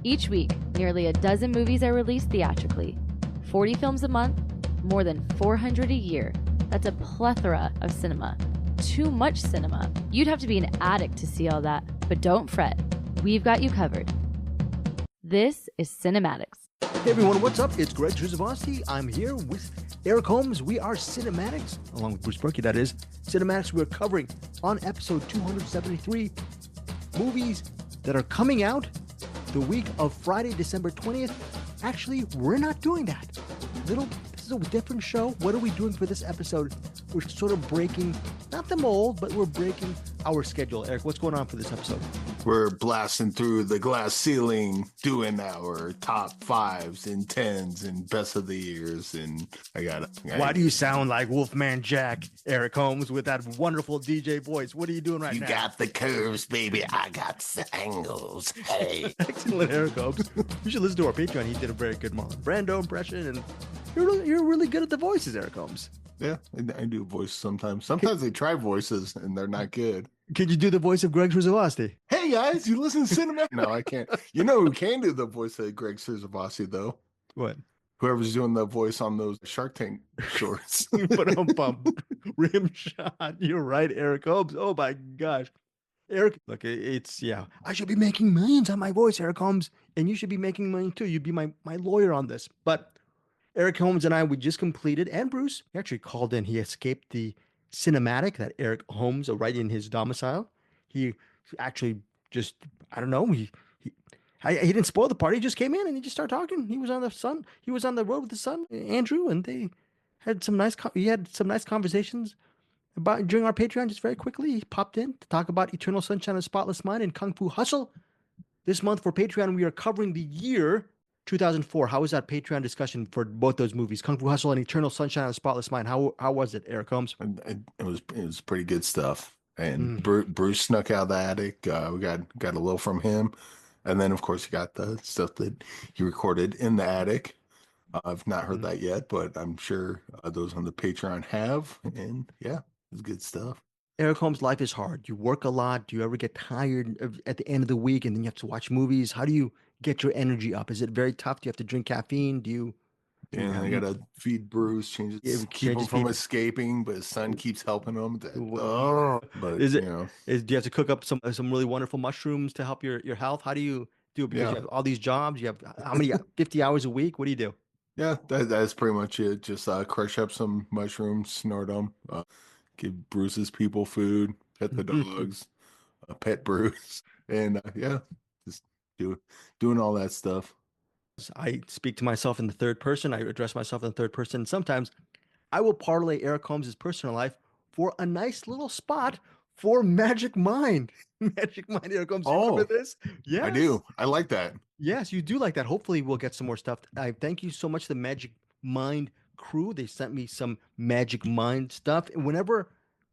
Each week, nearly a dozen movies are released theatrically. 40 films a month, more than 400 a year. That's a plethora of cinema. Too much cinema. You'd have to be an addict to see all that, but don't fret. We've got you covered. This is CinemAddicts. Hey everyone, what's up? It's Greg Srisavasdi. I'm here with Eric Holmes. We are CinemAddicts, along with Bruce Purkey, that is. CinemAddicts, we're covering on episode 273 movies that are coming out the week of Friday, December 20th. Actually, we're not doing that. This is a different show. What are we doing for this episode? We're sort of breaking, not the mold, but we're breaking our schedule. Eric, what's going on for this episode? We're blasting through the glass ceiling, doing our top fives and tens and best of the years. And Why do you sound like Wolfman Jack, Eric Holmes, with that wonderful DJ voice? What are you doing right now? You got the curves, baby. I got the angles. Hey. Excellent, Eric Holmes. You should listen to our Patreon. He did a very good Marlon Brando impression, and you're really good at the voices, Eric Holmes. Yeah, I do voice sometimes. Sometimes they try voices and they're not good. Can you do the voice of Greg Srisavasdi? Hey guys, you listen to Cinema? No, I can't. You know who can do the voice of Greg Srisavasdi though? What? Whoever's doing the voice on those Shark Tank shorts. Rim shot. You're right, Eric Holmes. Oh my gosh. Eric, look, I should be making millions on my voice, Eric Holmes, and you should be making money too. You'd be my lawyer on this. But Eric Holmes and I, we just completed, and Bruce, he actually called in. He escaped the cinematic that Eric Holmes, right in his domicile. He actually just, I don't know, he didn't spoil the party. He just came in and he just started talking. He was on the road with his son, Andrew, and they had some nice conversations during our Patreon. Just very quickly, he popped in to talk about Eternal Sunshine of the Spotless Mind and Kung Fu Hustle. This month for Patreon, we are covering the year 2004. How was that Patreon discussion for both those movies, Kung Fu Hustle and Eternal Sunshine of the Spotless Mind? How was it, Eric Holmes? It was pretty good stuff. And Bruce snuck out of the attic. We got a little from him, and then of course you got the stuff that he recorded in the attic. I've not heard that yet, but I'm sure those on the Patreon have. And yeah, it's good stuff. Eric Holmes, life is hard. You work a lot. Do you ever get tired at the end of the week and then you have to watch movies? How do you get your energy up? Is it very tough? Do you have to drink caffeine? Yeah, I gotta feed Bruce, keep him from escaping, but his son keeps helping him. Do you have to cook up some really wonderful mushrooms to help your health? How do you do it? Because you have all these jobs. You have how many 50 hours a week? What do you do? Yeah, that's pretty much it. Just crush up some mushrooms, snort them, give Bruce's people food, pet the dogs, pet Bruce, and just doing all that stuff. I speak to myself in the third person. I address myself in the third person. Sometimes I will parlay Eric Holmes' personal life for a nice little spot for Magic Mind. Magic Mind, Eric Holmes. Remember this? Yes. I do. I like that. Yes, you do like that. Hopefully we'll get some more stuff. I thank you so much to the Magic Mind crew. They sent me some Magic Mind stuff. And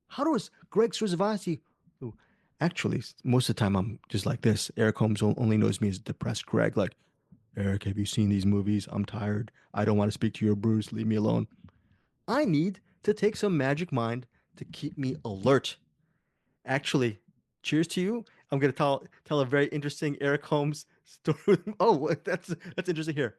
how does Greg Srisavasdi, who actually most of the time I'm just like this. Eric Holmes only knows me as depressed Greg. Like, Eric, have you seen these movies? I'm tired. I don't want to speak to you, Bruce. Leave me alone. I need to take some Magic Mind to keep me alert. Actually, cheers to you. I'm going to tell a very interesting Eric Holmes story. Oh, that's interesting here.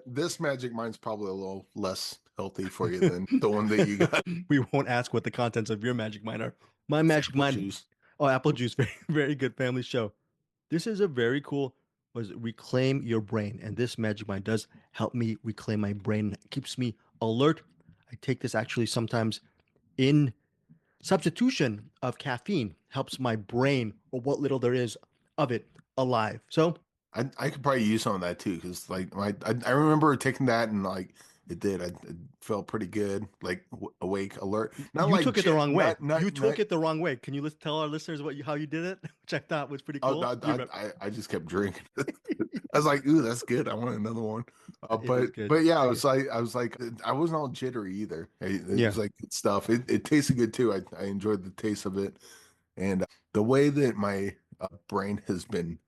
This Magic Mind's probably a little less healthy for you than the one that you got. We won't ask what the contents of your Magic Mind are. My Magic Mind. Juice. Oh, apple juice. Very, very good family show. This is a very cool reclaim your brain. And this Magic Mind does help me reclaim my brain. It keeps me alert. I take this actually sometimes in substitution of caffeine. Helps my brain, or what little there is of it, alive. So I could probably use some of that too, because I remember taking that and it felt pretty good, awake, alert. You took it the wrong way. You took it the wrong way. Can you tell our listeners how you did it, which I thought was pretty cool? I just kept drinking. I was like, ooh, that's good. I want another one. But yeah, I was like, I wasn't all jittery either. It was like good stuff. It tasted good too. I enjoyed the taste of it, and the way that my brain has been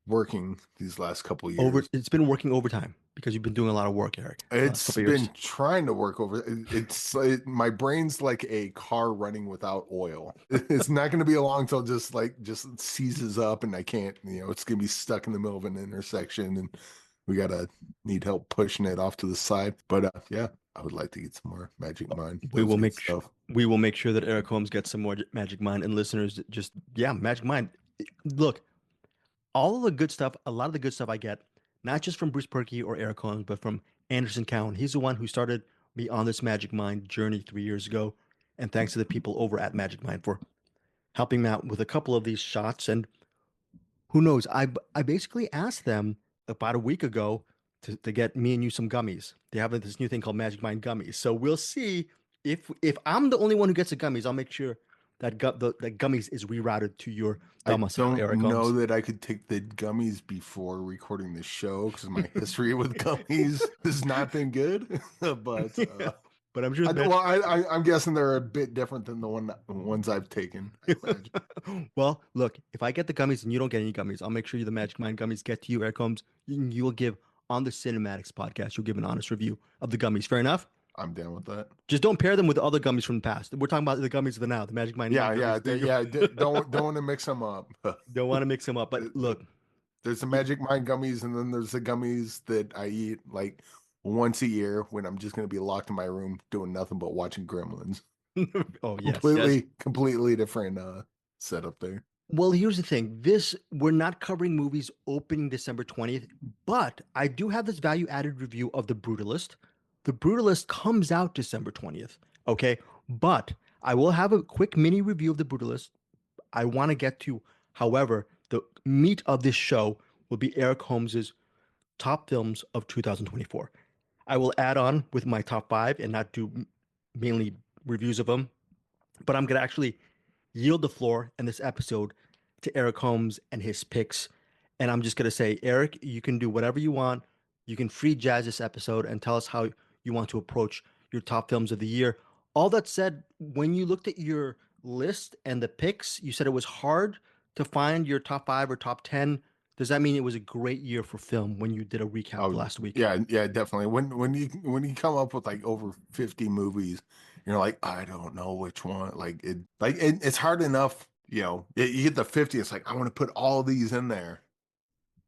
working these last couple years. It's been working overtime because you've been doing a lot of work, Eric. The last It's couple of years. been trying to work over. My brain's like a car running without oil. It's not going to be long till just seizes up, and I can't. It's going to be stuck in the middle of an intersection, and we gotta need help pushing it off to the side. But yeah, I would like to get some more Magic Mind. We That was will good make stuff. we will make sure that Eric Holmes gets some more Magic Mind, and listeners just Magic Mind. Look, all of the good stuff, a lot of the good stuff I get, not just from Bruce Purkey or Eric Holmes, but from Anderson Cowan. He's the one who started me on this Magic Mind journey 3 years ago, and thanks to the people over at Magic Mind for helping me out with a couple of these shots. And who knows? I basically asked them about a week ago to get me and you some gummies. They have this new thing called Magic Mind gummies. So we'll see if I'm the only one who gets the gummies. I'll make sure that that gummies is rerouted to your I domicile, don't Eric know Holmes. that I could take the gummies before recording the show because my history with gummies has not been good. But But I'm sure I'm guessing they're a bit different than the ones I've taken, I imagine. Well, look, if I get the gummies and you don't get any gummies, I'll make sure the Magic Mind gummies get to you, Eric Holmes. You will give on the CinemAddicts podcast. You'll give an honest review of the gummies. Fair enough. I'm down with that. Just don't pair them with the other gummies from the past. We're talking about the gummies of the now, the Magic Mind. Yeah, gummies. Don't want to mix them up. Don't want to mix them up. But look, there's the Magic Mind gummies, and then there's the gummies that I eat like once a year when I'm just going to be locked in my room doing nothing but watching Gremlins. Oh yes, completely different setup there. Well, here's the thing. We're not covering movies opening December 20th, but I do have this value-added review of The Brutalist. The Brutalist comes out December 20th, okay? But I will have a quick mini review of The Brutalist. I want to get to, however, the meat of this show will be Eric Holmes's top films of 2024. I will add on with my top 5 and not do mainly reviews of them, but I'm going to actually yield the floor in this episode to Eric Holmes and his picks. And I'm just going to say, Eric, you can do whatever you want. You can free jazz this episode and tell us how you want to approach your top films of the year. All that said, when you looked at your list and the picks, you said it was hard to find your top 5 or top 10. Does that mean it was a great year for film when you did a recap last week? Yeah, definitely. When you come up with like over 50 movies, you're like, I don't know which one. It's hard enough, you get the 50, it's like I want to put all these in there.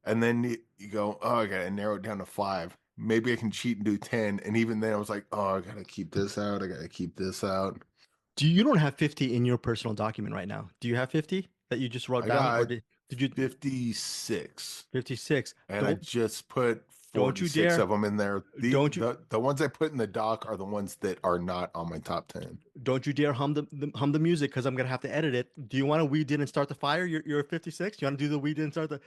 And then you go, oh, I gotta narrow it down to 5. Maybe I can cheat and do 10. And even then I was like, oh, I gotta keep this out. I gotta keep this out. You don't have 50 in your personal document right now. Do you have 50 that you just wrote down? Or did you 56? 56. And I just put 46 of them in there. The ones I put in the doc are the ones that are not on my top 10. Don't you dare hum the music because I'm gonna have to edit it. Do you want to "We Didn't Start the Fire"? You're 56. You want to do the "We Didn't Start the"?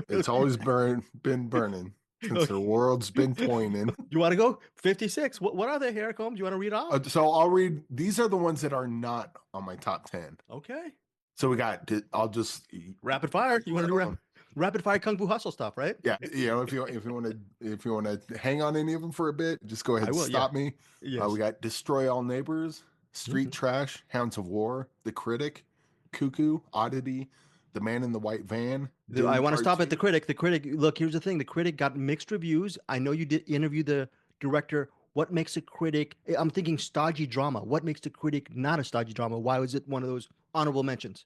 It's always been burning since the world's been toining. You want to go 56? What are they, Eric Holmes? You want to read off? So I'll read. These are the ones that are not on my top 10. Okay. So we got. I'll just rapid fire. You want to do rapid fire kung fu hustle stuff, right? Yeah. If you want to hang on any of them for a bit, just go ahead and stop me. Yes. We got Destroy All Neighbors, Street Trash, Hounds of War, The Critic, Cuckoo, Oddity, The Man in the White Van. I want to stop at The Critic. The Critic. Look, here's the thing. The Critic got mixed reviews. I know you did interview the director. What makes a critic? I'm thinking stodgy drama. What makes The Critic not a stodgy drama? Why was it one of those honorable mentions?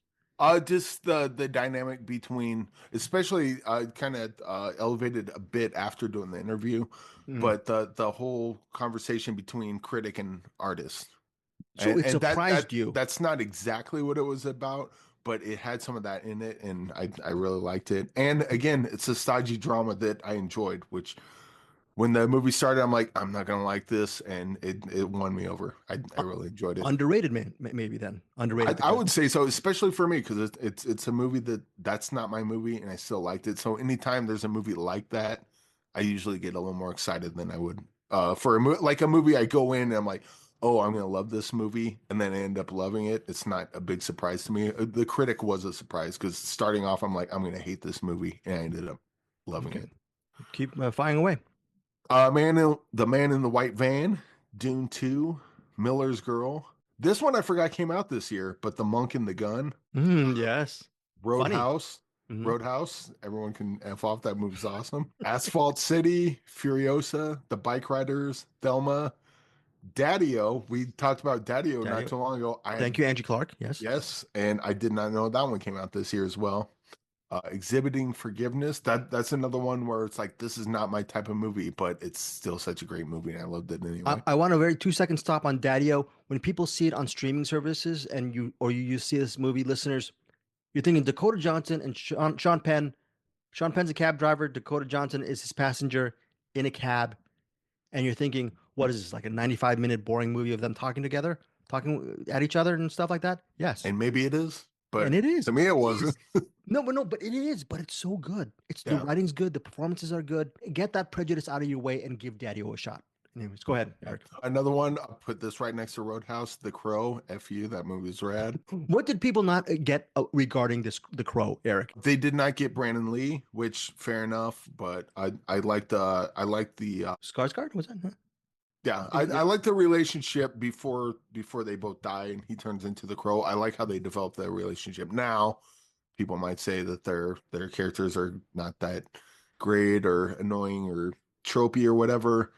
Just the dynamic between, especially kind of elevated a bit after doing the interview, but the whole conversation between critic and artist. So it surprised you. That's not exactly what it was about, but it had some of that in it, and I really liked it. And again, it's a stodgy drama that I enjoyed, which when the movie started, I'm like, I'm not going to like this. And it won me over. I really enjoyed it. Underrated, man. Maybe then. Underrated. I would say so, especially for me, because it's a movie that's not my movie, and I still liked it. So anytime there's a movie like that, I usually get a little more excited than I would for a movie I go in and I'm like, oh, I'm going to love this movie. And then I end up loving it. It's not a big surprise to me. The Critic was a surprise because starting off, I'm like, I'm going to hate this movie. And I ended up loving it. Keep firing away. The Man in the White Van, Dune 2, Miller's Girl. This one I forgot came out this year, but The Monk and the Gun. Yes. Roadhouse, Roadhouse, everyone can F off. That movie's awesome. Asphalt City, Furiosa, The Bike Riders, Thelma, Daddy-O. We talked about Daddy-O not Daddy-O. too long ago. Thank you, Angie Clark. Yes. Yes, and I did not know that one came out this year as well. Exhibiting Forgiveness. That's another one where it's like this is not my type of movie, but it's still such a great movie, and I loved it anyway. I want a very 2 second stop on Daddy-O. When people see it on streaming services and you see this movie, listeners, you're thinking Dakota Johnson and Sean Penn. Sean Penn's a cab driver. Dakota Johnson is his passenger in a cab. And you're thinking, what is this, like a 95-minute boring movie of them talking together, talking at each other and stuff like that? Yes. And maybe it is, but And it is. to me it wasn't. But it is. But it's so good. The writing's good. The performances are good. Get that prejudice out of your way and give Daddy-O a shot. Anyways, go ahead, Eric. Another one, I'll put this right next to Roadhouse, The Crow. F you, that movie's rad. What did people not get regarding The Crow, Eric? They did not get Brandon Lee, which fair enough, but I liked the Skarsgård, was that? Huh? Yeah, I like the relationship before they both die and he turns into the Crow. I like how they develop their relationship. Now, people might say that their characters are not that great or annoying or tropey or whatever.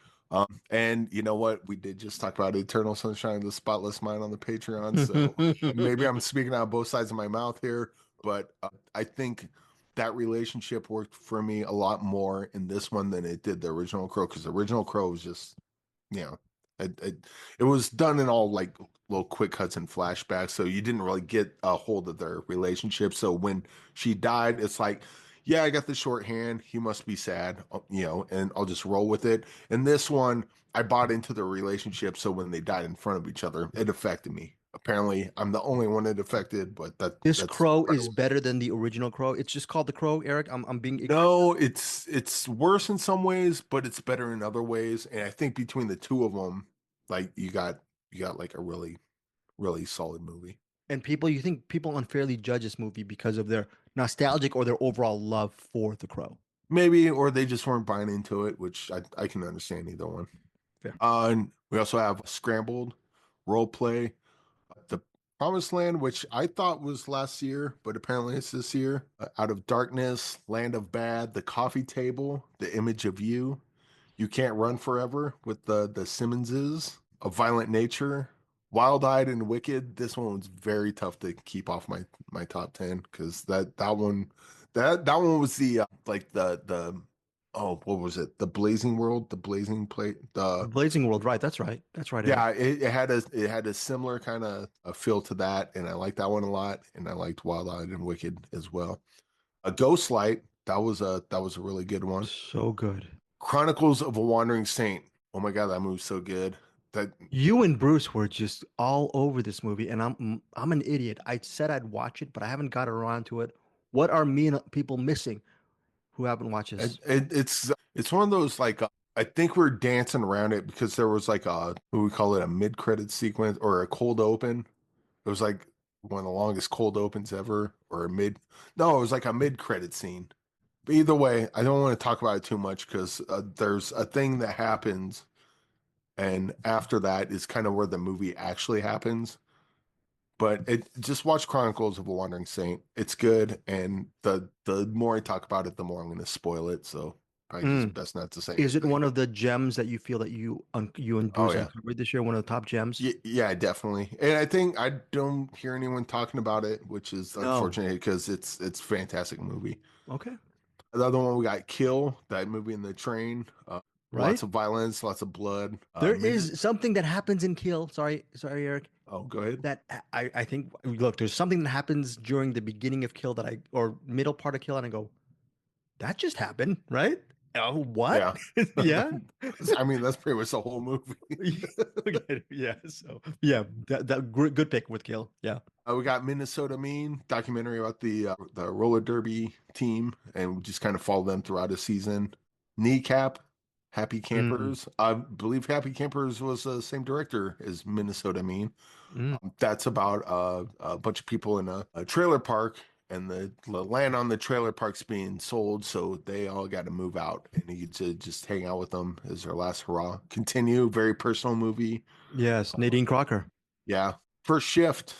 And you know what? We did just talk about Eternal Sunshine of the Spotless Mind on the Patreon, so maybe I'm speaking out of both sides of my mouth here, but I think that relationship worked for me a lot more in this one than it did the original Crow, because the original Crow was just, it was done in all like little quick cuts and flashbacks, so you didn't really get a hold of their relationship. So when she died, it's like, yeah, I got the shorthand. He must be sad, and I'll just roll with it. And this one, I bought into the relationship, so when they died in front of each other, it affected me. Apparently, I'm the only one it affected, but this Crow is better than the original Crow. It's just called The Crow, Eric. I'm being no, it's worse in some ways, but it's better in other ways. And I think between the two of them, like you got like a really, really solid movie. And you think people unfairly judge this movie because of their nostalgic or their overall love for The Crow? Maybe, or they just weren't buying into it, which I can understand either one. Fair. And we also have Scrambled, Role Play, The Promised Land, which I thought was last year, but apparently it's this year. Out of Darkness, Land of Bad, The Coffee Table, The Image of You, You Can't Run Forever with the Simmonses, A Violent Nature, Wild-Eyed and Wicked. This one was very tough to keep off my top 10 because that one was the what was it? The Blazing World, the Blazing Plate, the Blazing World, right? That's right. Yeah, it had a similar kind of a feel to that, and I liked that one a lot, and I liked Wild-Eyed and Wicked as well. A Ghostlight, that was a really good one. So good. Chronicles of a Wandering Saint. Oh my God, that movie's so good. That you and Bruce were just all over this movie, and I'm an idiot. I said I'd watch it, but I haven't got around to it. What are people missing who haven't watched this? It's one of those like I think we're dancing around it because there was like what we call it, a mid-credit sequence or a cold open. It was like one of the longest cold opens ever, or it was like a mid-credit scene. But either way, I don't want to talk about it too much because there's a thing that happens. And after that is kind of where the movie actually happens. But just watch Chronicles of a Wandering Saint. It's good, and the more I talk about it, the more I'm going to spoil it. So probably just best not to say. Is it one of the gems that you feel that you and Bruce uncovered this year? One of the top gems? Yeah, definitely. And I think I don't hear anyone talking about it, which is unfortunate because it's a fantastic movie. Okay. The other one we got Kill, that movie in the train. Right? Lots of violence, lots of blood. There is something that happens in Kill. Sorry, Eric. Oh, go ahead. That I think, look, there's something that happens during the beginning of Kill or middle part of Kill, and I go, that just happened, right? Oh, what? Yeah. Yeah. I mean, that's pretty much the whole movie. Yeah. So, yeah, that good pick with Kill. Yeah. We got Minnesota Mean, documentary about the roller derby team, and we just kind of follow them throughout a season. Kneecap, Happy Campers. I believe Happy Campers was the same director as Minnesota Mean. That's about a bunch of people in a trailer park, and the land on the trailer park's being sold, so they all got to move out and need to just hang out with them as their last hurrah. Continue, very personal movie. Yes, Nadine Crocker. Yeah. First Shift,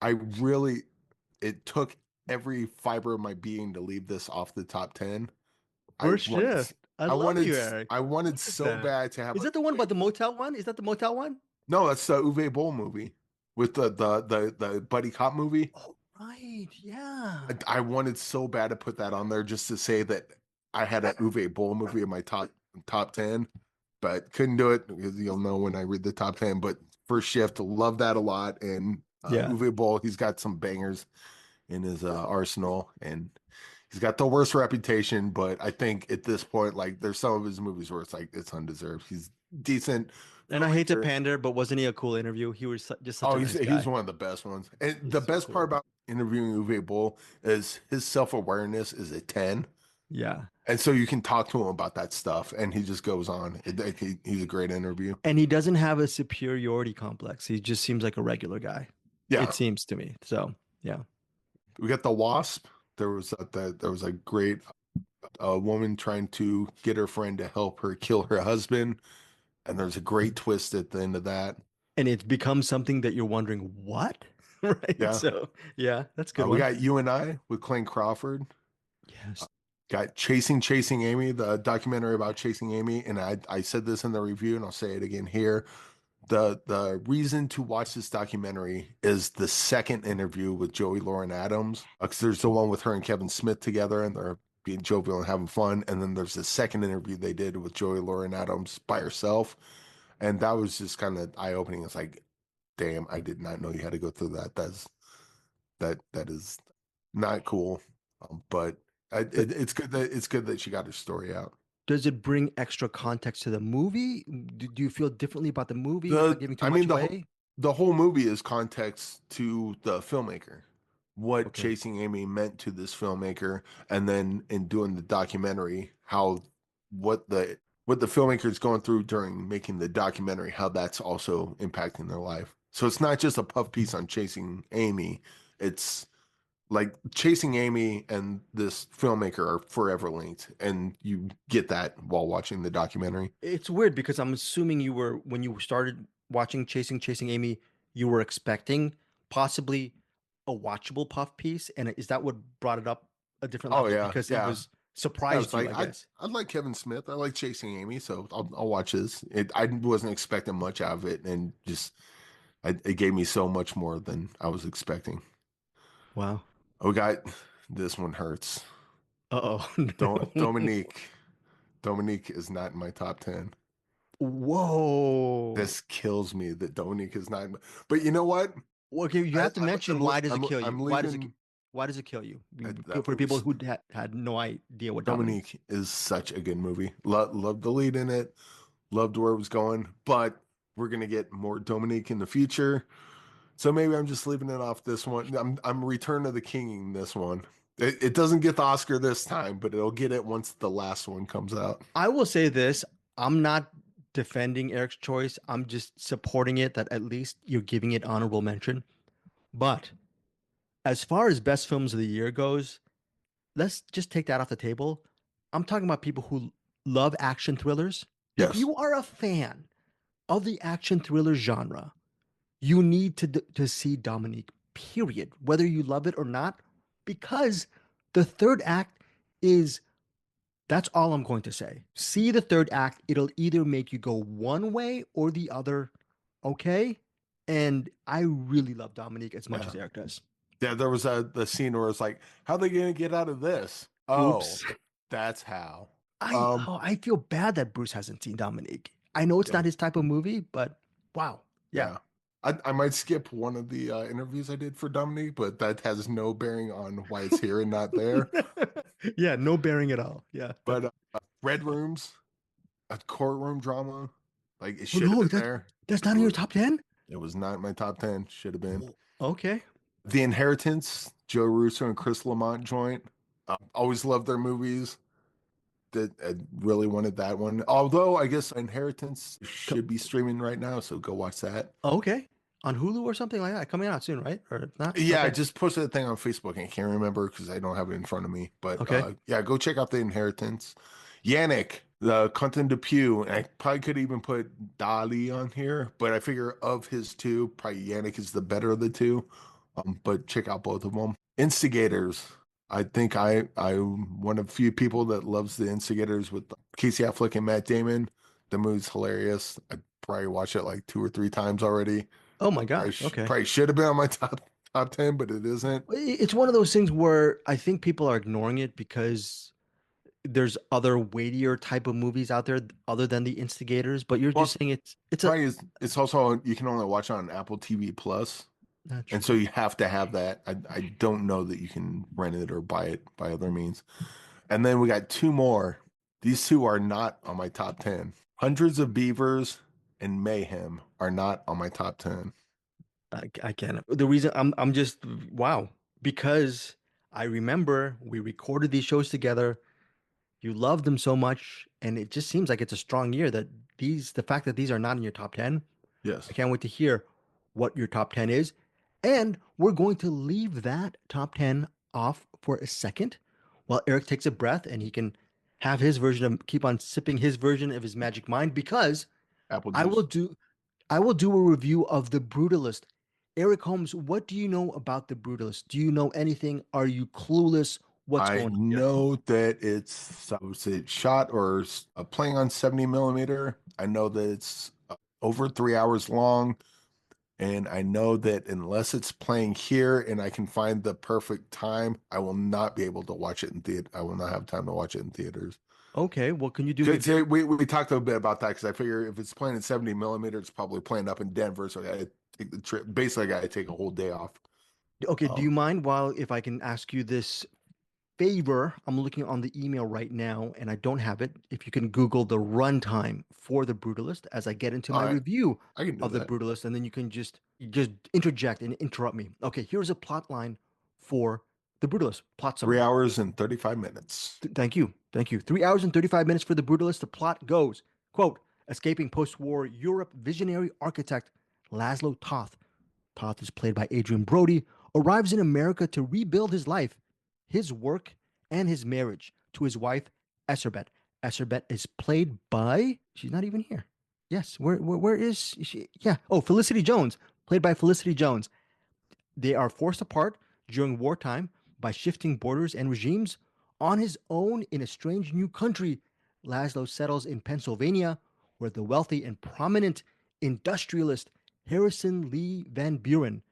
it took every fiber of my being to leave this off the top 10. First shift. I love you, Eric. I wanted Look at so that. bad to have. Is that the one about the motel one? Is that the motel one? No, that's the Uwe Boll movie with the buddy cop movie. Oh, right. Yeah. I wanted so bad to put that on there just to say that I had an Uwe Boll movie in my top 10, but couldn't do it because you'll know when I read the top 10. But First Shift, love that a lot. And Yeah. Uwe Boll, he's got some bangers in his arsenal, and he's got the worst reputation. But I think at this point, like, there's some of his movies where it's like it's undeserved. He's decent. And I hate to pander, but wasn't he a cool interview? He was just such a nice guy. He's one of the best ones. And He's the so best cool. part about interviewing Uwe Boll is his self-awareness is a 10. Yeah. And so you can talk to him about that stuff, and he just goes on. He's a great interview. And he doesn't have a superiority complex. He just seems like a regular guy. Yeah. It seems to me. So, yeah. We got The Wasp. There was a great woman trying to get her friend to help her kill her husband. And there's a great twist at the end of that. And it becomes something that you're wondering, what? Right? Yeah. So, yeah, that's good. We got You and I with Clayne Crawford. Yes. Got Chasing Amy, the documentary about Chasing Amy. And I said this in the review, and I'll say it again here. The reason to watch this documentary is the second interview with Joey Lauren Adams. Because there's the one with her and Kevin Smith together, and they're being jovial and having fun. And then there's the second interview they did with Joey Lauren Adams by herself. And that was just kind of eye-opening. It's like, damn, I did not know you had to go through that. That is not cool. But it's good that she got her story out. Does it bring extra context to the movie? Do you feel differently about the movie? Giving too much away? The whole movie is context to the filmmaker. What Okay. Chasing Amy meant to this filmmaker, and then in doing the documentary, what the filmmaker is going through during making the documentary, how that's also impacting their life. So it's not just a puff piece on Chasing Amy. It's like Chasing Amy and this filmmaker are forever linked, and you get that while watching the documentary. It's weird because I'm assuming when you started watching Chasing Amy, you were expecting possibly a watchable puff piece, and is that what brought it up a different level? Oh, yeah, Because yeah. it was surprised you, Like, I guess. I like Kevin Smith. I like Chasing Amy, so I'll watch this. I wasn't expecting much out of it, and just it gave me so much more than I was expecting. Wow. Oh, God, this one hurts. Uh-oh. Dominique is not in my top 10. Whoa. This kills me that Dominique is not. But you know what? Well, okay, you have to mention why does it kill you? Why does it kill you? For people who had no idea what Dominique is such a good movie. Loved the lead in it. Loved where it was going. But we're gonna get more Dominique in the future. So maybe I'm just leaving it off this one. I'm Return of the King this one. It doesn't get the Oscar this time, but it'll get it once the last one comes out. I will say this. I'm not defending Eric's choice. I'm just supporting it that at least you're giving it honorable mention. But as far as best films of the year goes, let's just take that off the table. I'm talking about people who love action thrillers. Yes. If you are a fan of the action thriller genre, you need to see Dominique, period, whether you love it or not, because the third act that's all I'm going to say. See the third act. It'll either make you go one way or the other. Okay? And I really love Dominique as much as Eric does. Yeah, there was the scene where it's like, how are they going to get out of this? Oh, Oops. That's how. I feel bad that Bruce hasn't seen Dominique. I know it's not his type of movie, but wow. Yeah. I might skip one of the interviews I did for Dominique, but that has no bearing on why it's here and not there. Yeah, no bearing at all. Yeah. But Red Rooms, a courtroom drama, like it should have been there. That's not in your top 10? It was not in my top 10. Should have been. Okay. The Inheritance, Joe Russo and Chris Lamont joint. Always loved their movies. That I really wanted that one. Although I guess Inheritance should be streaming right now, so go watch that. Okay. On Hulu or something like that. Coming out soon, right? Or not? Yeah, okay. I just posted a thing on Facebook and I can't remember because I don't have it in front of me. But okay. Yeah, go check out The Inheritance. Yannick, the Quentin Dupieux, and I probably could even put Dali on here, but I figure of his two, probably Yannick is the better of the two. but check out both of them. Instigators. I think I'm one of the few people that loves the Instigators with Casey Affleck and Matt Damon. The movie's hilarious. I probably watched it like 2 or 3 times already. Oh my Probably, gosh. Okay. probably should have been on my top 10, but it isn't. It's one of those things where I think people are ignoring it because there's other weightier type of movies out there other than the Instigators, but you're just Plus, saying it's a probably it's also you can only watch it on Apple TV Plus, that's and so you have to have that. I don't know that you can rent it or buy it by other means. And then we got two more. These two are not on my top 10. Hundreds of Beavers and Mayhem are not on my top 10. I can't. The reason I'm just wow, because I remember we recorded these shows together. You loved them so much, and it just seems like it's a strong year that the fact that these are not in your top 10. I Yes. can't wait to hear what your top 10 is. And we're going to leave that top 10 off for a second while Eric takes a breath and he can have his version of keep on sipping his version of his magic mind because Apple I will juice. do I will do a review of The Brutalist. Eric Holmes, what do you know about The Brutalist? Do you know anything? Are you clueless? What's I going on here? know that it's shot or playing on 70 millimeter. I know that it's over 3 hours long. And I know that unless it's playing here and I can find the perfect time, I will not be able to watch it in theater. I will not have time to watch it in theaters. Okay, well, can you do me a 'Cause big we talked a bit about that because I figure if it's playing in 70 millimeter, it's probably playing up in Denver. So I gotta take the trip. Basically, I gotta take a whole day off. Okay, do you Um, mind while if I can ask you this favor? I'm looking on the email right now and I don't have it. If you can Google the runtime for The Brutalist as I get into my all right, review I can do of The that. Brutalist, and then you can just interject and interrupt me. Okay, here's a plot line for The Brutalist. Plot Three summary. hours and 35 minutes. Thank you. Thank you. 3 hours and 35 minutes for The Brutalist. The plot goes, quote, escaping post-war Europe visionary architect Laszlo Toth. Toth is played by Adrian Brody, arrives in America to rebuild his life, his work, and his marriage to his wife, Esserbet. Esserbet is played by, she's not even here. Yes, where is she? Yeah. Oh, Felicity Jones, played by Felicity Jones. They are forced apart during wartime by shifting borders and regimes. On his own in a strange new country, Laszlo settles in Pennsylvania, where the wealthy and prominent industrialist Harrison Lee Van Buren,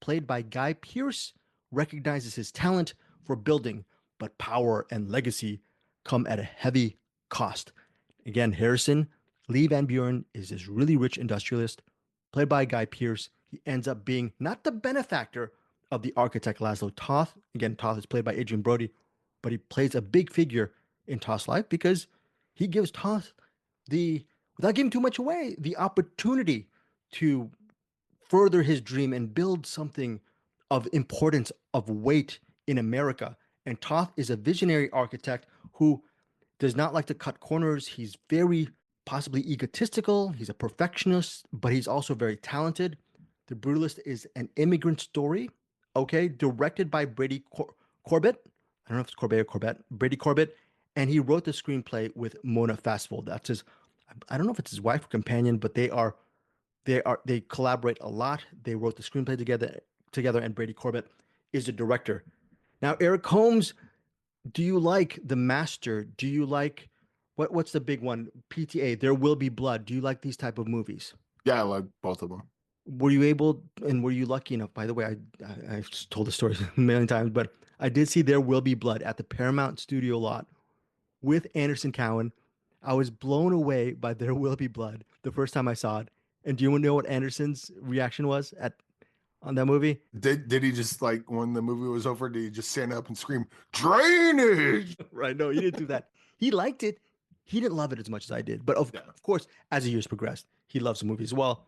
played by Guy Pearce, recognizes his talent for building, but power and legacy come at a heavy cost. Again, Harrison Lee Van Buren is this really rich industrialist, played by Guy Pearce. He ends up being not the benefactor of the architect Laszlo Toth. Again, Toth is played by Adrian Brody, but he plays a big figure in Toth's life because he gives Toth without giving too much away, the opportunity to further his dream and build something of importance, of weight in America. And Toth is a visionary architect who does not like to cut corners. He's very possibly egotistical. He's a perfectionist, but he's also very talented. The Brutalist is an immigrant story, okay, directed by Corbett. I don't know if it's Corbett or Corbett, Brady Corbett. And he wrote the screenplay with Mona Fastful. That's his, I don't know if it's his wife or companion, but they collaborate a lot. They wrote the screenplay together, and Brady Corbett is the director. Now, Eric Holmes, do you like The Master? Do you like what's the big one? PTA, There Will Be Blood. Do you like these type of movies? Yeah, I like both of them. Were you able and were you lucky enough? By the way, I've told the story a million times, but I did see There Will Be Blood at the Paramount Studio lot with Anderson Cowan. I was blown away by There Will Be Blood the first time I saw it. And do you know what Anderson's reaction was at on that movie? Did he just like when the movie was over, did he just stand up and scream, drainage? Right. No, he didn't do that. He liked it. He didn't love it as much as I did. But Yeah. of course, as the years progressed, he loves the movie as well.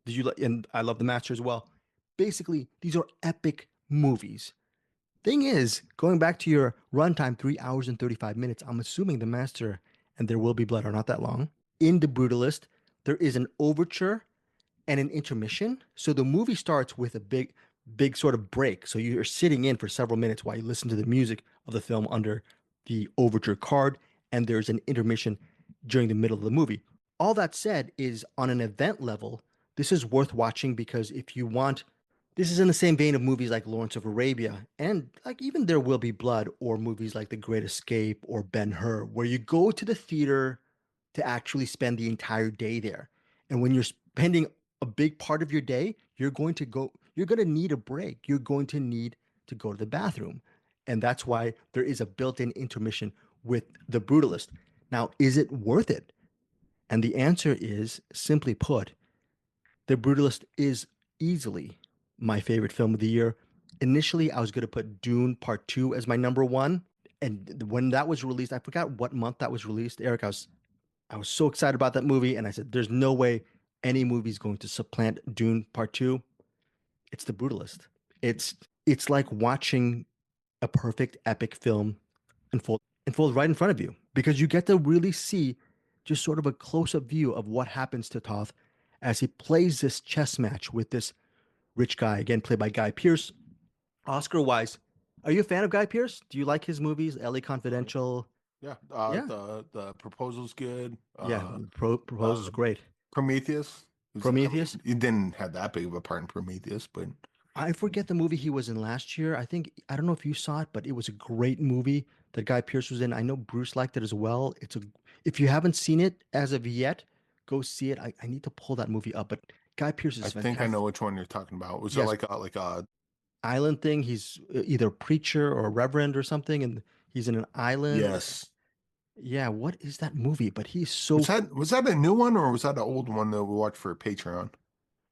Did you like, and I love The Master as well. Basically, these are epic movies. Thing is, going back to your runtime, 3 hours and 35 minutes, I'm assuming The Master and There Will Be Blood are not that long. In The Brutalist, there is an overture and an intermission. So the movie starts with a big sort of break. So you're sitting in for several minutes while you listen to the music of the film under the overture card, and there's an intermission during the middle of the movie. All that said is on an event level, this is worth watching because if you want This is in the same vein of movies like Lawrence of Arabia and like even There Will Be Blood or movies like The Great Escape or Ben-Hur, where you go to the theater to actually spend the entire day there. And when you're spending a big part of your day, you're going to need a break. You're going to need to go to the bathroom. And that's why there is a built-in intermission with The Brutalist. Now, is it worth it? And the answer is, simply put, The Brutalist is easily my favorite film of the year. Initially, I was going to put Dune Part 2 as my number one. And when that was released, I forgot what month that was released. Eric, I was so excited about that movie, and I said, "There's no way any movie is going to supplant Dune Part Two." It's The Brutalist. It's it's like watching a perfect epic film unfold right in front of you because you get to really see just sort of a close-up view of what happens to Toth as he plays this chess match with this rich guy, again played by Guy Pearce. Oscar-wise, are you a fan of Guy Pearce? Do you like his movies, L.A. Confidential? Yeah, Yeah, the proposal's good. yeah. Proposal is Uh, great. Prometheus. I mean, Prometheus. he didn't have that big of a part in Prometheus, but I forget the movie he was in last year. I don't know if you saw it, but it was a great movie that Guy Pearce was in. I know Bruce liked it as well. If you haven't seen it as of yet, go see it. I need to pull that movie up, but Guy Pearce I is think I know fantastic. which one you're talking about. Was it Yes, like a island thing. He's either a preacher or a reverend or something, and he's in an island. yes? Yeah, what is that movie? But he's so Was that a new one or was that an old one that we watched for Patreon?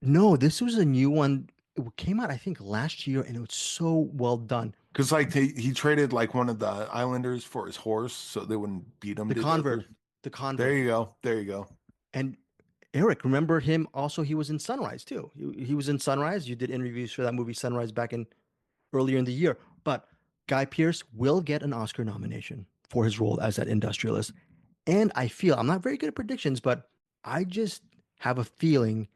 no, this was a new one. It came out, I think, last year, and it was so well done. Because like he traded like one of the Islanders for his horse so they wouldn't beat him The to death. Convert, The There Convert. you go. There you go. And Eric, remember him also? He was in Sunrise too. He was in Sunrise. You did interviews for that movie Sunrise back in earlier in the year. But Guy Pearce will get an Oscar nomination for his role as that industrialist. And I feel I'm not very good at predictions, but I just have a feeling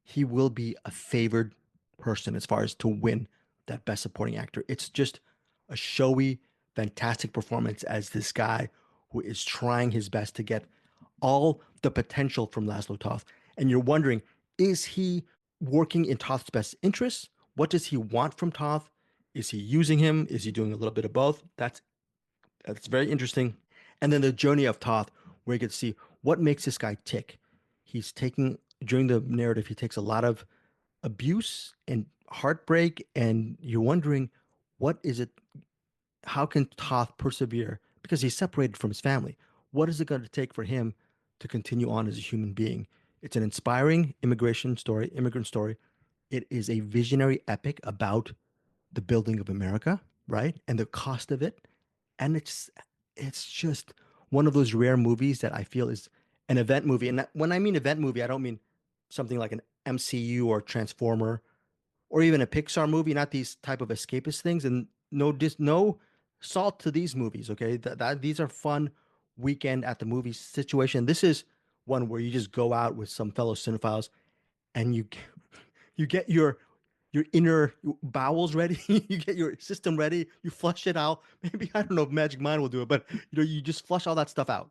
he will be a favored person as far as to win that Best Supporting Actor. It's just a showy, fantastic performance as this guy who is trying his best to get all the potential from Laszlo Toth. And you're wondering, is he working in Toth's best interests? What does he want from Toth? Is he using him? Is he doing a little bit of both? That's very interesting. And then the journey of Toth, where you get to see what makes this guy tick. He's taking during the narrative, he takes a lot of abuse and heartbreak, and you're wondering, what is it? How can Toth persevere? Because he's separated from his family. What is it going to take for him to continue on as a human being? It's an inspiring immigrant story. It is a visionary epic about the building of America, right? And the cost of it. And it's just one of those rare movies that I feel is an event movie. And when I mean event movie, I don't mean something like an MCU or Transformer or even a Pixar movie, not these type of escapist things. And no salt to these movies, okay? These are fun weekend at the movies situation. This is one where you just go out with some fellow cinephiles and you get your inner bowels ready, you get your system ready, you flush it out. Maybe I don't know if Magic Mind will do it, but you just flush all that stuff out,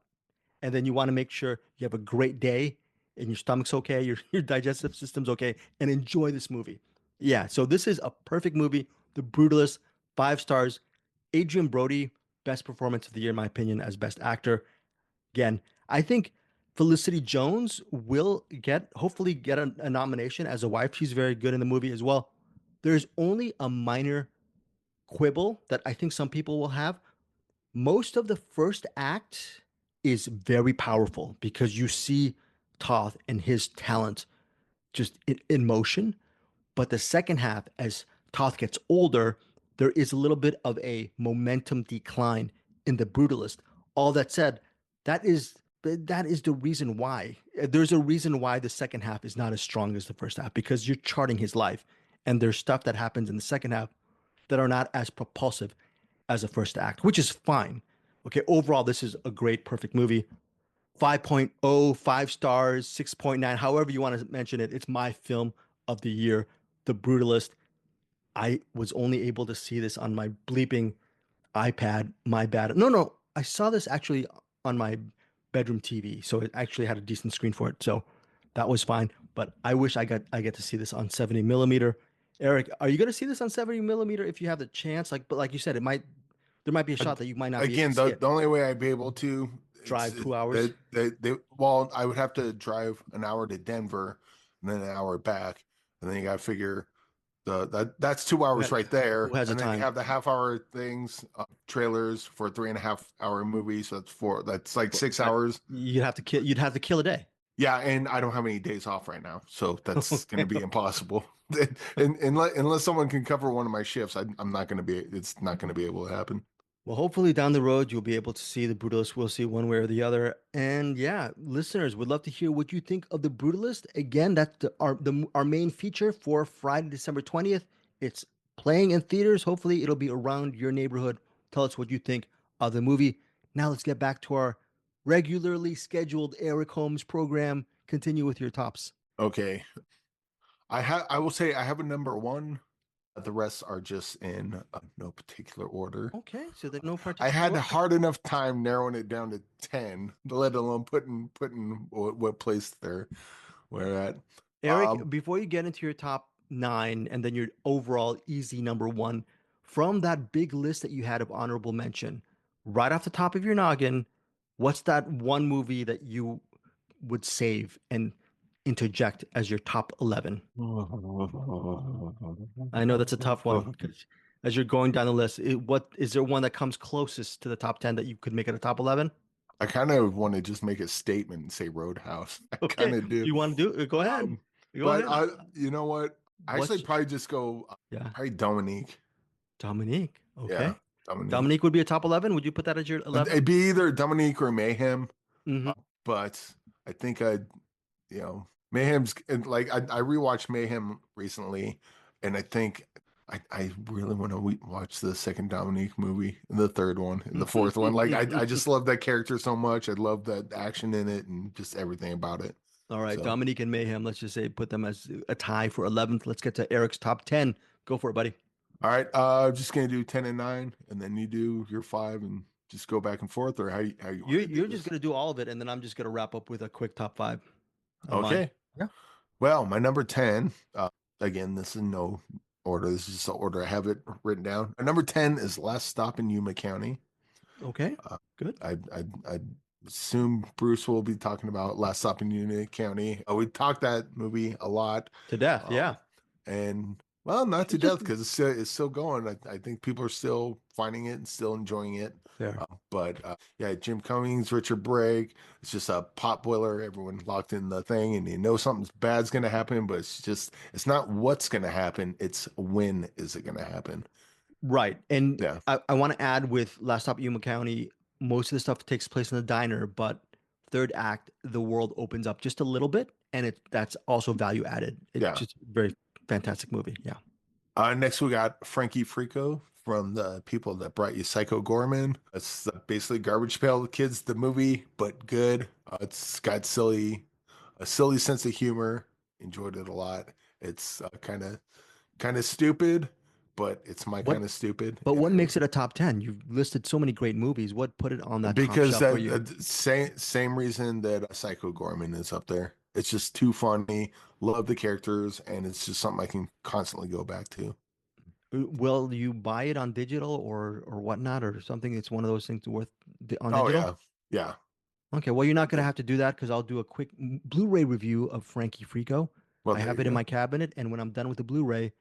and then you want to make sure you have a great day and your stomach's okay, your digestive system's okay, and enjoy this movie. Yeah, so this is a perfect movie. The Brutalist, 5 stars. Adrian Brody, best performance of the year in my opinion as best actor. Again, I think Felicity Jones will hopefully get a nomination as a wife. She's very good in the movie as well. There's only a minor quibble that I think some people will have. Most of the first act is very powerful because you see Toth and his talent just in motion. But the second half, as Toth gets older, there is a little bit of a momentum decline in the Brutalist. All that said, that is the reason why. There's a reason why the second half is not as strong as the first half because you're charting his life, and there's stuff that happens in the second half that are not as propulsive as the first act, which is fine. Okay, overall, this is a great, perfect movie. 5.0, 5 stars, 6.9, however you want to mention it. It's my film of the year, The Brutalist. I was only able to see this on my bleeping iPad. My bad. No, no, I saw this actually on my bedroom TV, so it actually had a decent screen for it. So that was fine. But I wish I get to see this on 70 millimeter. Eric, are you going to see this on 70 millimeter if you have the chance? But like you said, there might be a shot that you might not be able Again, to see the it. only way I'd be able to Drive 2 hours. well, I would have to drive an hour to Denver and then an hour back, and then you got to figure that's 2 hours right Who there, has the and then you time? have the half-hour things, trailers for 3.5 hour movie, so that's like 6 hours. You'd have to kill a day. Yeah, and I don't have any days off right now, so that's going to Okay. be impossible. And unless someone can cover one of my shifts, I'm not going to be. It's not going to be able to happen. Well, hopefully down the road you'll be able to see the Brutalist. We'll see one way or the other. And yeah, listeners, would love to hear what you think of the Brutalist. Again, that's our main feature for Friday, December 20th. It's playing in theaters. Hopefully it'll be around your neighborhood. Tell us what you think of the movie. Now let's get back to our regularly scheduled Eric Holmes program. Continue with your tops. Okay, I will say I have a number one. The rest are just in no particular order. Okay, so there's no I had particular. a hard enough time narrowing it down to 10, let alone putting what place they're where at. Eric, Um, before you get into your top nine and then your overall easy number one, from that big list that you had of honorable mention, right off the top of your noggin, what's that one movie that you would save and interject as your top 11? I know that's a tough one 'cause as you're going down the list. What is there one that comes closest to the top 10 that you could make it a top 11? I kind of want to just make a statement and say Roadhouse. I Okay, kind of do. you want to do it? Go ahead. Um, Go but ahead. you know what? I actually What's probably just go yeah, probably Dominique. Dominique. Yeah, Okay. Dominique. Dominique would be a top 11. Would you put that as your 11? It'd be either Dominique or Mayhem. Hmm. But I think Mayhem's and like I rewatched Mayhem recently, and I think I really want to watch the second Dominique movie, and the third one, and the fourth one. Like I just love that character so much. I love that action in it and just everything about it. All right, So, Dominique and Mayhem. Let's just say put them as a tie for 11th. Let's get to Eric's top 10. Go for it, buddy. all right, just gonna do 10 and 9, and then you do your 5, and just go back and forth, or how you want You're to do you're just this? gonna do all of it, and then I'm just gonna wrap up with a quick top five of mine. Okay. Yeah. Well, my number 10, again, this is no order. This is just the order I have it written down. My number 10 is Last Stop in Yuma County. Okay. Uh, Good. I assume Bruce will be talking about Last Stop in Yuma County. We talked that movie a lot. To death. Um, Yeah. and well, not to It's just death because it's still going. I think people are still finding it and still enjoying it. fair. But yeah, Jim Cummings, Richard Bragg. It's just a pot boiler. Everyone locked in the thing, and you know something's bad's going to happen. But it's not what's going to happen. It's when is it going to happen? Right. And Yeah, I want to add with Last Stop Yuma County, most of the stuff takes place in the diner, but third act, the world opens up just a little bit, and that's also value added. It's yeah. just a very fantastic movie. Yeah. Next, we got Frankie Frico from the people that brought you Psycho Gorman. It's basically Garbage Pail Kids, the movie, but good. It's got a silly sense of humor. Enjoyed it a lot. It's kind of stupid, but it's my What kind of stupid. But And what makes it a top 10? You've listed so many great movies. What put it on that top because shelf for that, you? that same reason that Psycho Gorman is up there. It's just too funny. Love the characters, and it's just something I can constantly go back to. Will you buy it on digital or whatnot or something? It's one of those things worth on Oh digital. yeah, yeah. Okay, well, you're not going to have to do that because I'll do a quick Blu-ray review of Frankie Frico. Well, I there have you it in go. my cabinet, and when I'm done with the Blu-ray,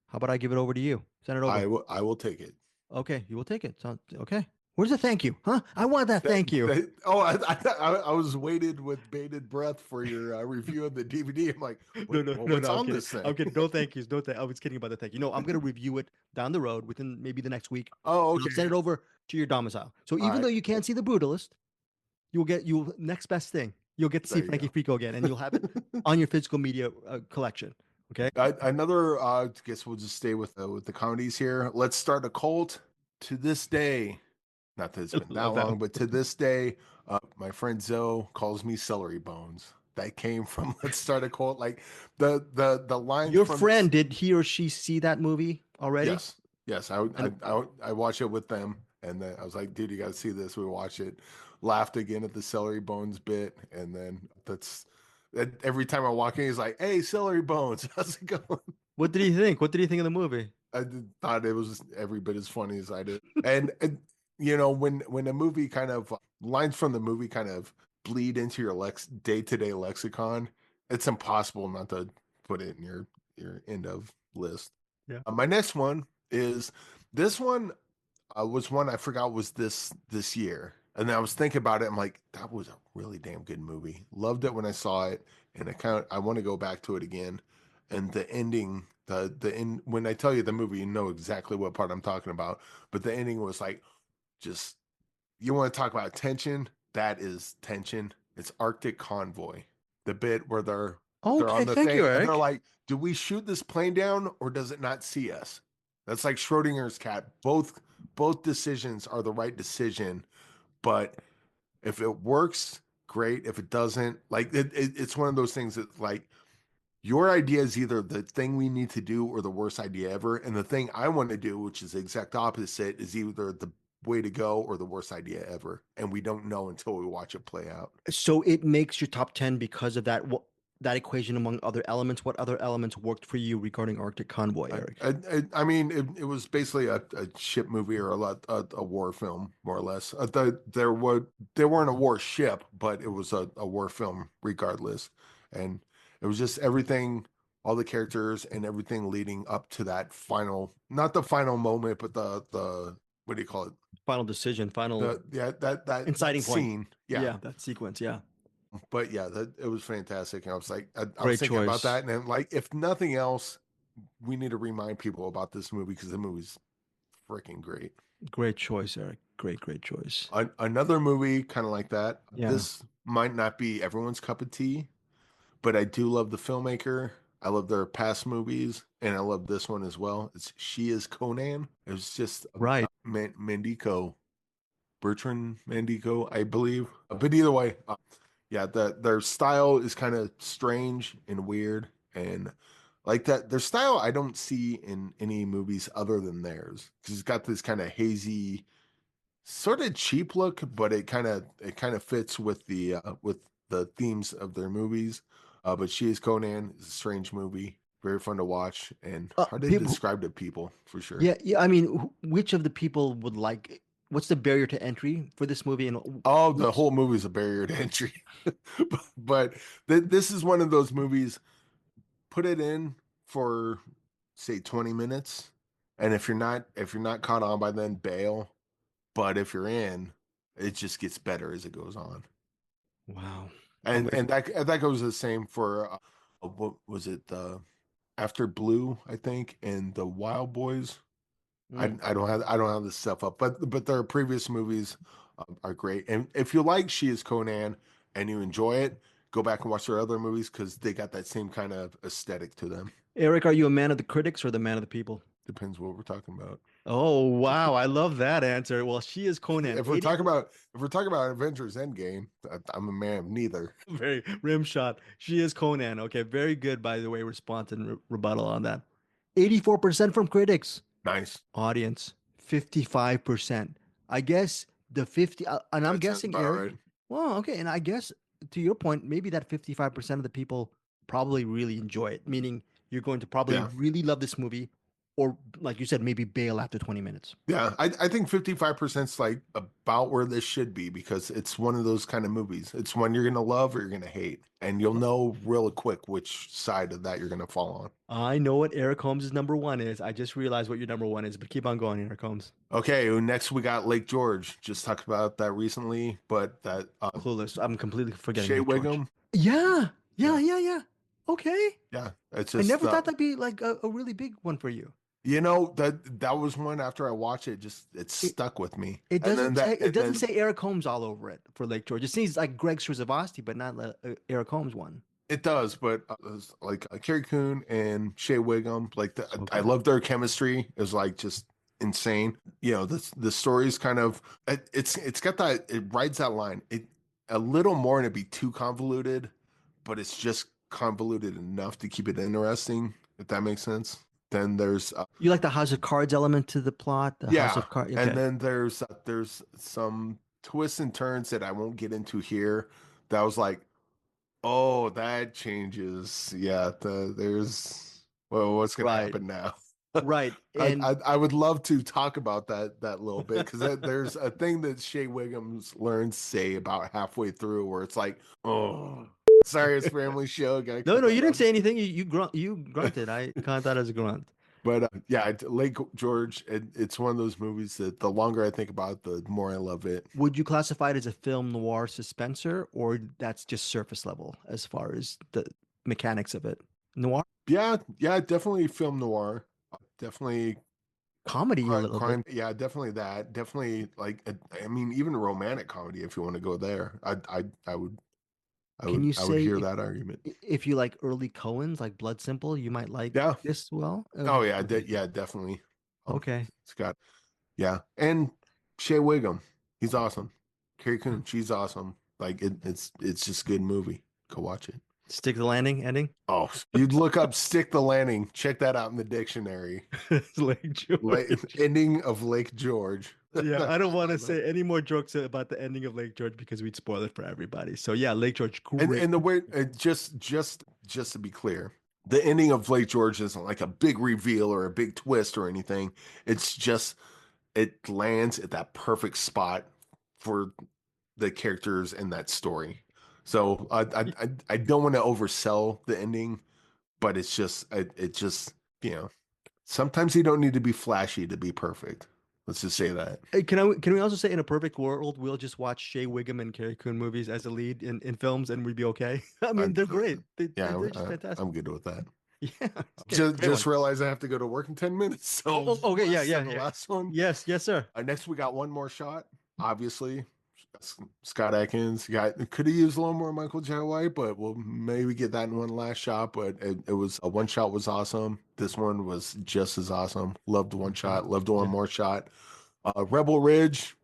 how about I give it over to you? Send it over. I will take it. Okay, you will take it. So, okay. Where's the thank you? Huh? I want that thank you. I was waited with bated breath for your review of the DVD. I'm like, No, no, well, no, what's no. I'm on kidding. this thing? I'm kidding. No thank yous. No thank. I was kidding about the thank you. No, I'm gonna review it down the road within maybe the next week. Oh, And I'll send okay. it over to your domicile. So All even though right. you can't see the Brutalist, you'll next best thing. You'll get to see There you Frankie go. Frico again, and you'll have it on your physical media collection. Okay. Another, I guess we'll just stay with the comedies here. Let's start a cult. To this day, not that it's been that Love that long, one. but to this day, my friend Zoe calls me celery bones. That came from Let's Start a Cult. Like the lines Your from friend, did he or she see that movie already? yes, yes. And I watched it with them, and then I was like, dude, you got to see this. We watched it, laughed again at the celery bones bit, and then every time I walk in, he's like, "Hey, celery bones, how's it going?" What did he think? What did he think of the movie? Thought it was every bit as funny as I did. And when a movie kind of lines from the movie kind of bleed into your day-to-day lexicon, it's impossible not to put it in your end of list. Yeah. My next one is this one was one I forgot was this year. And I was thinking about it. I'm like, that was a really damn good movie. Loved it when I saw it, and I want to go back to it again. And the ending, the end, when I tell you the movie, you know exactly what part I'm talking about. But the ending was like, just you want to talk about tension? That is tension. It's Arctic Convoy, the bit where they're Okay, on the thank thing you, and they're Eric. like, do we shoot this plane down or does it not see us? That's like Schrodinger's cat. Both decisions are the right decision, but if it works, great. If it doesn't, like it's one of those things that like your idea is either the thing we need to do or the worst idea ever. And the thing I want to do, which is the exact opposite, is either the way to go or the worst idea ever. And we don't know until we watch it play out. So it makes your top 10 because of that that equation among other elements. What other elements worked for you regarding Arctic Convoy, Eric? I mean, it was basically a ship movie or a war film, more or less. They weren't a war ship, but it was a war film regardless. And it was just everything, all the characters and everything leading up to that final, not the final moment, but the what do you call it? Final decision, final That inciting point. scene. Yeah. Yeah, that sequence. Yeah. But yeah, it was fantastic. And I was like, I was Great thinking about choice. that, and then, like, if nothing else, we need to remind people about this movie because the movie's freaking great. Great choice, Eric. Great choice. Another movie kind of like that. Yeah. This might not be everyone's cup of tea, but I do love the filmmaker. I love their past movies, and I love this one as well. It's She Is Conan. It was just Right. Mandico, Bertrand Mandico, I believe. But either way, yeah, their style is kind of strange and weird, and like that their style I don't see in any movies other than theirs because it's got this kind of hazy, sort of cheap look, but it kind of fits with the themes of their movies. But She Is Conan is a strange movie, very fun to watch, and hard to People, describe to people for sure. yeah. I mean, which of the people would like? What's the barrier to entry for this movie? And Oh, the which? whole movie is a barrier to entry, but this is one of those movies. Put it in for say 20 minutes, and if you're not caught on by then, bail. But if you're in, it just gets better as it goes on. Wow. I'm and gonna. and that goes the same for what was it, After Blue, I think, and the Wild Boys. I, Mm. I don't have this stuff up, but their previous movies are great. And if you like She Is Conan and you enjoy it, go back and watch their other movies because they got that same kind of aesthetic to them. Eric, are you a man of the critics or the man of the people? Depends what we're talking about. Oh, wow. I love that answer. Well, She Is Conan. If we're talking about Avengers Endgame, I'm a man of neither. Very rim shot. She Is Conan. Okay, very good, by the way, response and rebuttal on that. 84% from critics. Nice. Audience, 55%. I guess the 50, and I'm That sounds guessing, about Eric. right. Well, okay. And I guess to your point, maybe that 55% of the people probably really enjoy it, meaning you're going to probably Yeah. really love this movie, or like you said, maybe bail after 20 minutes. Yeah, I think 55% is like about where this should be because it's one of those kind of movies. It's one you're gonna love or you're gonna hate, and you'll know real quick which side of that you're gonna fall on. I know what Eric Holmes' number one is. I just realized what your number one is, but keep on going, Eric Holmes. Okay, next we got Lake George. Just talked about that recently, but that Clueless. I'm completely forgetting Shea Lake George. Wiggum. Yeah, Yeah, Okay. yeah. It's I just never thought that'd be like a really big one for you. that was one after I watched it, just it It stuck with me. it And then doesn't say that it and doesn't then say Eric Holmes all over it for Lake George. It seems like Greg Srisavasdi, but not Eric Holmes one. it does, but it was like Carrie Coon and Shea Wiggum, like I Okay. love their chemistry. It was like just insane. The story's kind of it's got that, it rides that line. It a little more and it'd be too convoluted, but it's just convoluted enough to keep it interesting, if that makes sense. Then there's You like the House of Cards element to the plot? The House yeah, of Cards. and Okay. then there's some twists and turns that I won't get into here. That was like, Oh, that changes. Yeah, there's well, what's gonna Right. happen now? Right. And I would love to talk about that little bit because there's a thing that Shea Wiggums learns say about halfway through where it's like, oh, sorry, it's a family show. Gotta no, cut no, you that didn't out. say anything. You grunted. I caught that as a grunt. But yeah, Lake George, it's one of those movies that the longer I think about it, the more I love it. Would you classify it as a film noir suspenser, or that's just surface level as far as the mechanics of it? Noir Yeah, yeah, definitely film noir. Definitely comedy a little bit. crime. Yeah, definitely that. Definitely like I mean, even romantic comedy if you want to go there. Can you I would say hear that argument. if you like early Coens, like Blood Simple, you might like Yeah. this well? Oh yeah, Okay. yeah, definitely. Okay. It's got yeah, and Shea Wiggum, he's awesome. Carrie Coon, she's awesome. Like it's just a good movie. Go watch it. Stick the landing ending. Oh, you'd look up "Stick the Landing." Check that out in the dictionary. It's Lake George. Ending of Lake George. Yeah, I don't want to say any more jokes about the ending of Lake George because we'd spoil it for everybody. So yeah, Lake George, great. And the way just to be clear, the ending of Lake George isn't like a big reveal or a big twist or anything. It's just it lands at that perfect spot for the characters in that story. So I don't want to oversell the ending, but it's just it just you know sometimes you don't need to be flashy to be perfect. Let's just say that. Hey, can we also say in a perfect world we'll just watch Shea Wiggum and Carrie Coon movies as a lead in films and we'd be okay? I mean, I'm they're great. yeah, They're just fantastic. I'm good with that. Yeah, it's great Just one. realized I have to go to work in 10 minutes. So Okay, yeah, less yeah, than the yeah. last one. Yes, yes, sir. Next we got one more shot. Obviously, Scott Adkins could have used a little more Michael J. White, but we'll maybe get that in one last shot. But it was a one shot was awesome. This one was just as awesome. Loved one Mhm. shot. Loved one Yeah. more shot. Rebel Ridge.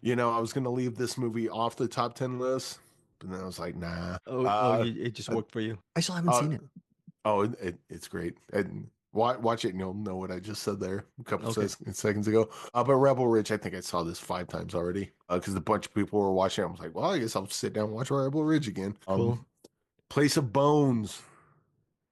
You know, I was gonna leave this movie off the top 10 list, but then I was like, nah. It just Uh, worked for you. I still haven't uh, seen it. Oh, it's great. And watch it and you'll know what I just said there a couple Okay, seconds ago. But Rebel Ridge, I think I saw this 5 times already because a bunch of people were watching it. I was like, well, I guess I'll sit down and watch Rebel Ridge again. cool. Place of Bones.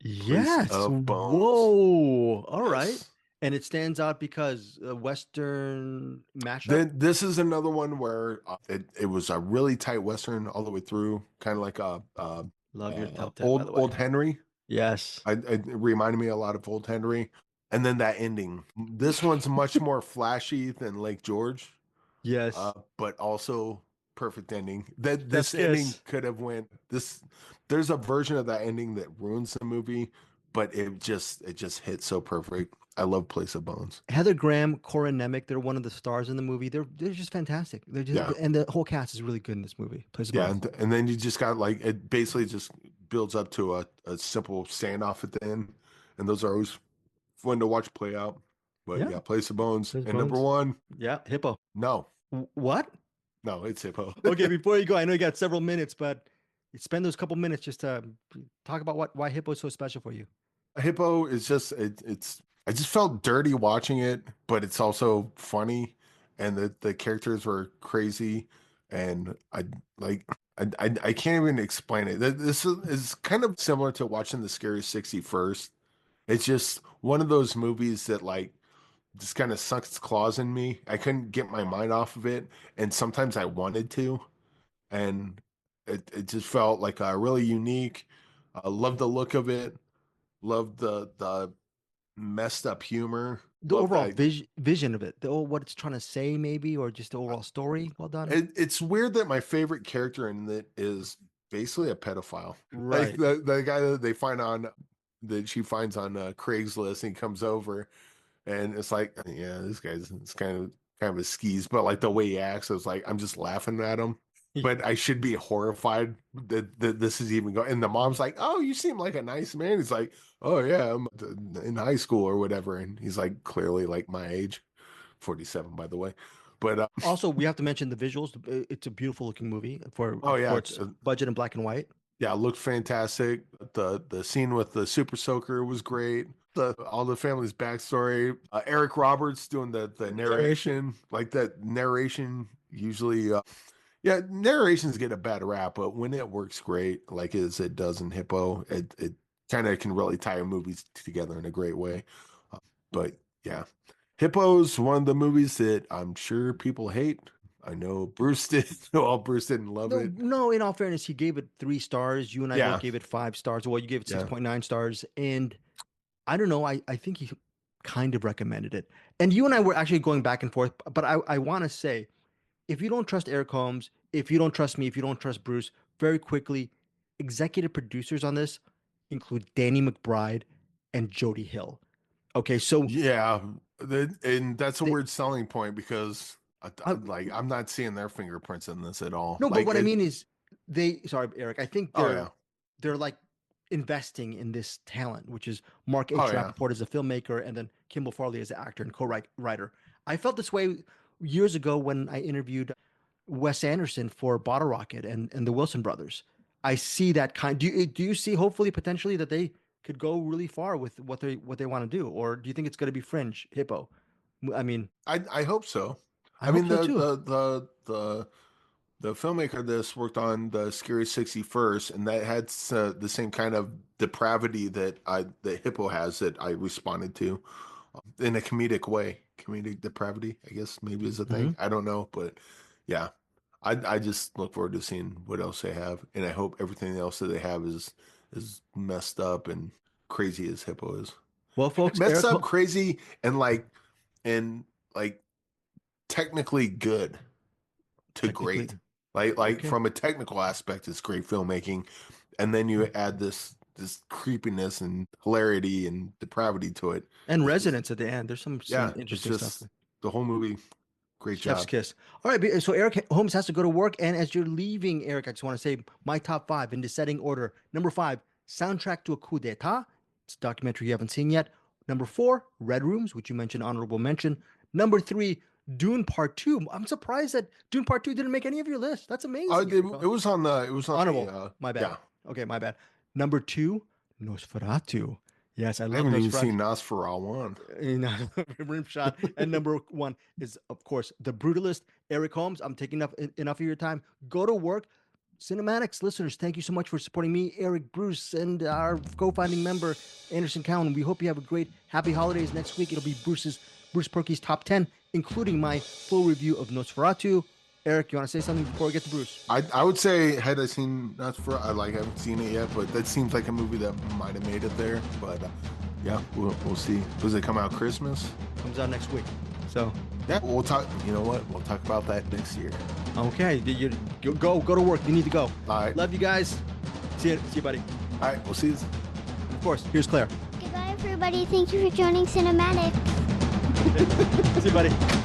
Place Yes. of Bones. Whoa. All right. Yes. And it stands out because a Western mashup. Then this is another one where it was a really tight Western all the way through, kind of like Love your top 10, by old the way. old Henry. Yes. It reminded me a lot of Old Henry. And then that ending. This one's much more flashy than Lake George, Yes. but also perfect ending. That Chef's this ending kiss. could have went this. There's a version of that ending that ruins the movie, but it just hits so perfect. I love Place of Bones. Heather Graham, Corin Nemec, they're one of the stars in the movie. They're just fantastic. They're just Yeah, and the whole cast is really good in this movie. Plays of yeah, Bones. and then you just got like it basically just builds up to a simple standoff at the end, and those are always fun to watch play out. But Yeah, yeah, Place of Bones. Plays of And number Bones. one, Yeah, Hippo. no, What? no, it's Hippo. Okay, before you go, I know you got several minutes, but spend those couple minutes just to talk about why Hippo is so special for you. Hippo is just it's I just felt dirty watching it, but it's also funny and the characters were crazy and I like I can't even explain it. This is kind of similar to watching The Scary 61st. It's just one of those movies that like just kind of sucks its claws in me. I couldn't get my mind off of it, and sometimes I wanted to, and it just felt like a really unique. I love the look of it. Love the messed up humor. The Love overall that. vision of it, what it's trying to say, maybe, or just the overall story. Well done. It's weird that my favorite character in it is basically a pedophile. Like Right. the guy that they find on that she finds on Craigslist and he comes over and it's like, yeah, this guy's it's kind of a skis, but like the way he acts, I was like, I'm just laughing at him. But I should be horrified that this is even going. And the mom's like, "Oh, you seem like a nice man." He's like, "Oh yeah, I'm in high school or whatever." And he's like clearly like my age, 47 by the way. But Also, we have to mention the visuals. It's a beautiful looking movie oh for yeah, its budget in black and white. yeah, it looked fantastic. The scene with the super soaker was great. The all the family's backstory. Eric Roberts doing the Narration. narration, like that narration usually. Yeah, narrations get a bad rap, but when it works great, like as it does in Hippo, it kind of can really tie movies together in a great way. But yeah, Hippo's one of the movies that I'm sure people hate. I know Bruce did. Well, Bruce didn't love No, it. no, in all fairness, he gave it 3 stars. You and I both Yeah, gave it 5 stars. Well, you gave it yeah, 6.9 stars. And I don't know, I think he kind of recommended it. And you and I were actually going back and forth, but I want to say, if you don't trust Eric Holmes, if you don't trust me, if you don't trust Bruce, very quickly, executive producers on this include Danny McBride and Jody Hill. Okay, so yeah. And that's a they, weird selling point because uh, like I'm not seeing their fingerprints in this at all. no, but Like what I it. mean is sorry, Eric, I think Oh yeah. they're like investing in this talent, which is Mark H. Oh yeah. Rappaport as a filmmaker and then Kimball Farley as an actor and co-writer. I felt this way years ago when I interviewed Wes Anderson for Bottle Rocket and the Wilson brothers. I see that kind. Do you see hopefully potentially that they could go really far with what they want to do, or do you think it's going to be fringe Hippo? I mean, I hope so. I I hope mean so too. the filmmaker of this worked on the Scary 61st, and that had the same kind of depravity that Hippo has that I responded to in a comedic way. Comedic depravity, I guess maybe is a Hmm. thing. I don't know, but yeah, I just look forward to seeing what else they have, and I hope everything else that they have is messed up and crazy as Hippo is. Well, folks, Messed up, crazy, and like technically good to technically, great. Like okay, from a technical aspect, it's great filmmaking, and then you add this creepiness and hilarity and depravity to it. and It's just resonance at the end. There's some yeah, it's interesting stuff. just the whole movie. Great Chef's job. kiss. All right, so Eric Holmes has to go to work, and as you're leaving, Eric, I just want to say my top five in descending order. Number five, Soundtrack to a Coup d'etat. It's a documentary you haven't seen yet. Number four, Red Rooms, which you mentioned, honorable mention. Number three, Dune Part Two. I'm surprised that Dune Part Two didn't make any of your list. That's amazing, Eric. It was on the Honorable. My bad. yeah. Okay, my bad. Number two, Nosferatu. Yes, I I love haven't even Nosferatu. seen Nosferatu one. Rim shot. And number one is, of course, The Brutalist. Eric Holmes, I'm taking enough of your time. Go to work. CinemAddicts listeners, thank you so much for supporting me, Eric, Bruce, and our co-founding member, Anderson Cowan. We hope you have a great, happy holidays. Next week, it'll be Bruce Purkey's top 10, including my full review of Nosferatu. Eric, you want to say something before we get to Bruce? I would say had I seen Nosferatu, I haven't seen it yet, but that seems like a movie that might have made it there. But yeah, we'll see. Does it come out Christmas? Comes out next week. So Yeah, we'll talk. You know what? We'll talk about that next year. okay, go to work. You need to go. All right. Love you guys. See you, buddy. All right. We'll see you. Of course. Here's Claire. Goodbye, everybody. Thank you for joining CinemAddicts. See you, buddy.